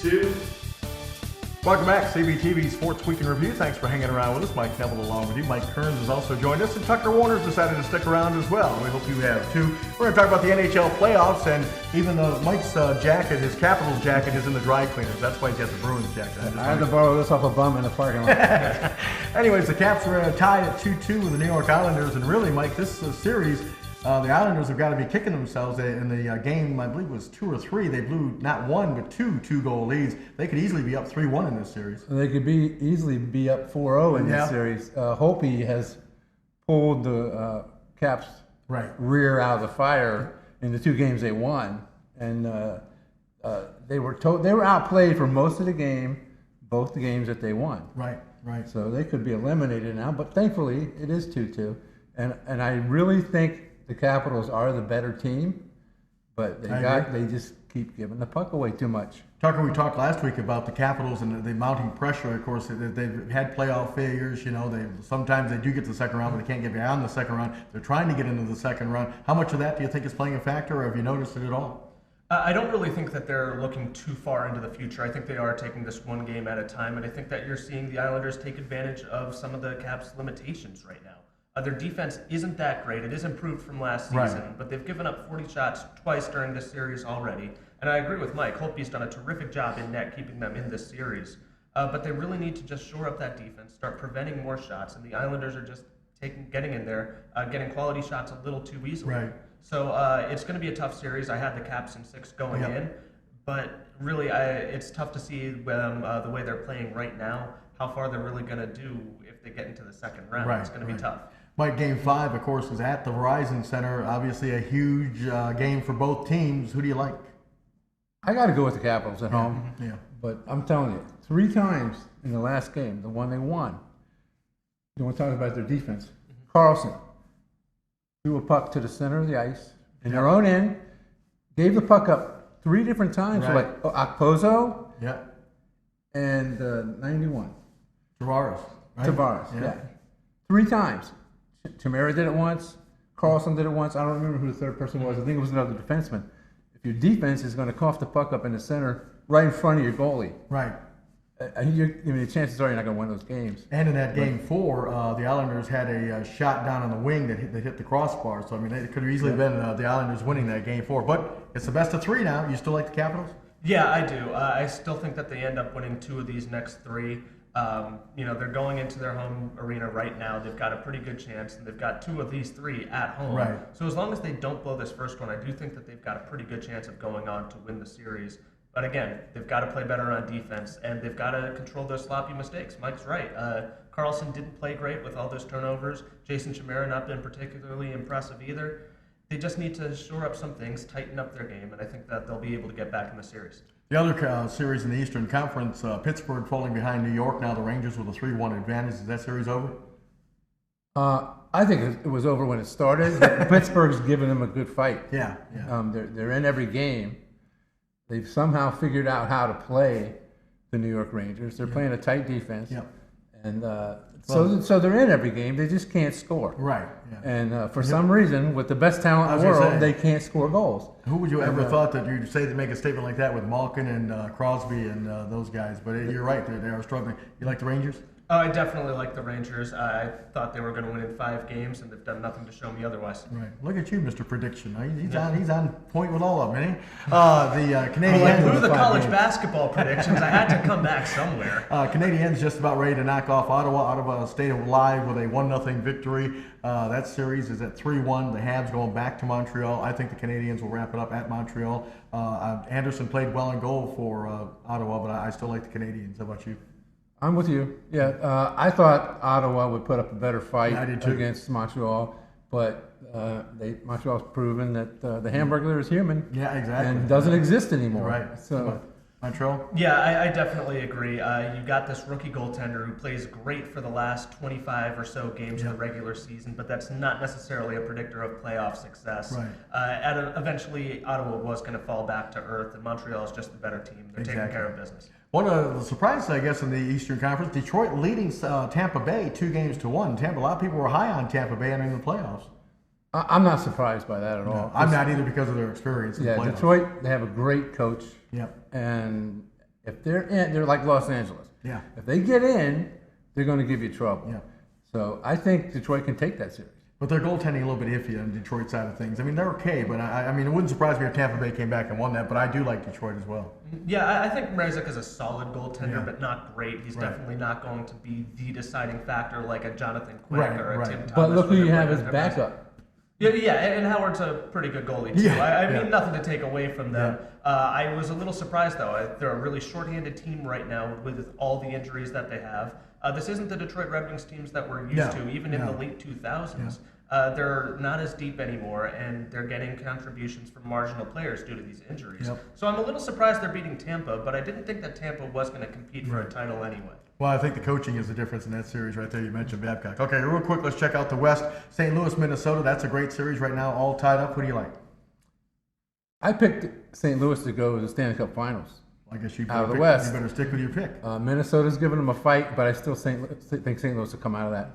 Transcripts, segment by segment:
2. Welcome back, CVTV Sports Week in Review. Thanks for hanging around with us. Mike Neville along with you. Mike Kearns has also joined us, and Tucker Warner's decided to stick around as well. We hope you have too. We're going to talk about the NHL playoffs, and even though Mike's jacket, his Capitals jacket, is in the dry cleaners. That's why he's got the Bruins jacket. I had to borrow this off a bum in the parking lot. Anyways, the Caps are tied at 2-2 with the New York Islanders, and really, Mike, this series, the Islanders have got to be kicking themselves in the game. I believe it was 2 or 3. They blew not one but two-goal leads. They could easily be up 3-1 in this series. They could easily be up 4-0 in this series. Hopi has pulled the Caps rear out of the fire in the 2 games they won, and they were outplayed for most of the game, both the games that they won. Right. So they could be eliminated now, but thankfully it is 2-2, and I really think the Capitals are the better team, but they just keep giving the puck away too much. Tucker, we talked last week about the Capitals and the mounting pressure. Of course, they've had playoff failures. You know, sometimes they do get to the second round, but they can't get beyond the second round. They're trying to get into the second round. How much of that do you think is playing a factor, or have you noticed it at all? I don't really think that they're looking too far into the future. I think they are taking this one game at a time, and I think that you're seeing the Islanders take advantage of some of the Caps' limitations right now. Their defense isn't that great. It is improved from last season, but they've given up 40 shots twice during this series already. And I agree with Mike. Holtby's done a terrific job in net keeping them in this series. But they really need to just shore up that defense, start preventing more shots. And the Islanders are just getting in there, getting quality shots a little too easily. Right. So it's going to be a tough series. I had the Caps in 6 going in. But really, it's tough to see the way they're playing right now, how far they're really going to do if they get into the second round. It's going to be tough. Mike, Game 5, of course, is at the Verizon Center. Obviously a huge game for both teams. Who do you like? I got to go with the Capitals at home. Yeah. But I'm telling you, 3 times in the last game, the one they won, you want to talk about their defense. Carlson threw a puck to the center of the ice in their own end, gave the puck up 3 different times for like Okposo and 91. Tavares. Right? Tavares, 3 times. Chimera did it once. Carlson did it once. I don't remember who the third person was. I think it was another defenseman. If your defense is going to cough the puck up in the center right in front of your goalie, the chances are you're not going to win those games. And in that Game 4, the Islanders had a shot down on the wing that hit the crossbar. So, I mean, it could have easily been the Islanders winning that Game 4. But it's the best of 3 now. You still like the Capitals? Yeah, I do. I still think that they end up winning 2 of these next 3. They're going into their home arena right now. They've got a pretty good chance, and they've got 2 of these 3 at home. Right. So as long as they don't blow this first one, I do think that they've got a pretty good chance of going on to win the series. But again, they've got to play better on defense, and they've got to control those sloppy mistakes. Mike's right. Carlson didn't play great with all those turnovers. Jason Chimera not been particularly impressive either. They just need to shore up some things, tighten up their game, and I think that they'll be able to get back in the series. The other series in the Eastern Conference, Pittsburgh falling behind New York. Now the Rangers with a 3-1 advantage. Is that series over? I think it was over when it started. Pittsburgh's given them a good fight. Yeah. They're in every game. They've somehow figured out how to play the New York Rangers. They're playing a tight defense. And so they're in every game. They just can't score. Right. And for some reason, with the best talent in the world, they can't score goals. Who would you ever thought that you'd say to make a statement like that with Malkin and Crosby and those guys? But you're right, they are struggling. You like the Rangers? I definitely like the Rangers. I thought they were going to win in 5 games, and they've done nothing to show me otherwise. Right. Look at you, Mr. Prediction. He's on point with all of them, isn't he? The Canadiens. Who are the college basketball predictions? I had to come back somewhere. Canadiens just about ready to knock off Ottawa. Ottawa stayed alive with a 1-0 victory. That series is at 3-1. The Habs going back to Montreal. I think the Canadiens will wrap it up at Montreal. Anderson played well in goal for Ottawa, but I still like the Canadiens. How about you? I'm with you. Yeah, I thought Ottawa would put up a better fight against Montreal, but Montreal's proven that the Hamburglar is human. Yeah, exactly. And doesn't exist anymore. Right. So Montreal? Yeah, I definitely agree. You got this rookie goaltender who plays great for the last 25 or so games of the regular season, but that's not necessarily a predictor of playoff success. Right. Eventually, Ottawa was going to fall back to earth, and Montreal is just the better team. They're taking care of business. One of the surprises, I guess, in the Eastern Conference, Detroit leading Tampa Bay 2-1. A lot of people were high on Tampa Bay entering the playoffs. I'm not surprised by that at all. No, I'm not either because of their experience in the playoffs. Detroit, they have a great coach. Yep. And If they're in, they're like Los Angeles. Yeah. If they get in, they're going to give you trouble. Yeah. So I think Detroit can take that series. But their goaltending a little bit iffy on the Detroit side of things. I mean, they're okay, but I mean, it wouldn't surprise me if Tampa Bay came back and won that. But I do like Detroit as well. Yeah, I think Mrazek is a solid goaltender, Yeah. but not great. He's Right. definitely not going to be the deciding factor like a Jonathan Quick Right, or a right. Tim Thomas. But look who or you have like as a- backup. Yeah, and Howard's a pretty good goalie too. Yeah, I mean, yeah. nothing to take away from them. I was a little surprised though. They're a really shorthanded team right now with all the injuries that they have. This isn't the Detroit Red Wings teams that we're used No, to, even in no. the late 2000s. They're not as deep anymore, and they're getting contributions from marginal players due to these injuries. Yep. So I'm a little surprised they're beating Tampa, but I didn't think that Tampa was going to compete for a Right. title anyway. Well, I think the coaching is the difference in that series right there. You mentioned Babcock. Okay, real quick, let's check out the West. St. Louis, Minnesota. That's a great series right now, all tied up. Who do you like? I picked St. Louis to go to the Stanley Cup Finals. I guess you Out of the pick- West. You better stick with your pick. Minnesota's giving them a fight, but I still think St. Louis will come out of that.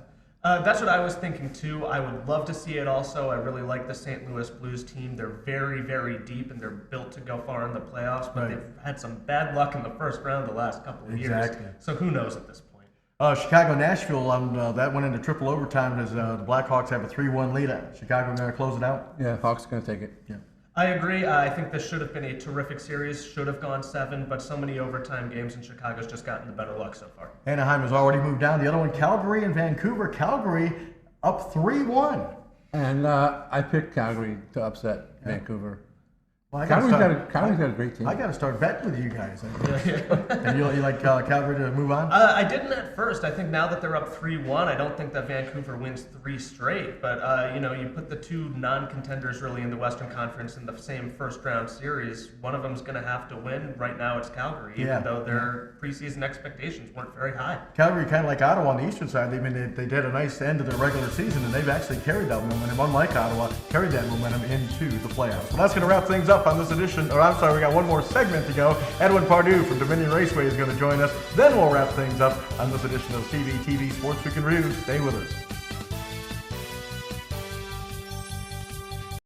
That's what I was thinking too. I would love to see it also. I really like the St. Louis Blues team. They're very, very deep and they're built to go far in the playoffs, but Right. they've had some bad luck in the first round the last couple of Exactly. years. So who knows at this point? Chicago, Nashville, that went into triple overtime as the Blackhawks have a 3-1 lead. Chicago going to close it out? Yeah, Hawks going to take it. Yeah. I agree. I think this should have been a terrific series. Should have gone 7, but so many overtime games, and Chicago's just gotten the better luck so far. Anaheim has already moved down. The other one, Calgary and Vancouver. Calgary up 3-1. And I picked Calgary to upset Vancouver. Well, I Calgary's gotta Calgary's got a great team. I got to start betting with you guys. And you like Calgary to move on? I didn't at first. I think now that they're up 3-1, I don't think that Vancouver wins 3 straight. But you put the two non-contenders really in the Western Conference in the same first-round series. One of them's going to have to win. Right now, it's Calgary, Yeah. even though their preseason expectations weren't very high. Calgary, kind of like Ottawa on the eastern side. They did a nice end of their regular season, and they've actually carried that momentum, unlike Ottawa, carried that momentum into the playoffs. Well, that's going to wrap things up on this edition. Or I'm sorry, we got one more segment to go. Edwin Pardue from Dominion Raceway is going to join us. Then we'll wrap things up on this edition of CVTV Sports Week in Review. Stay with us.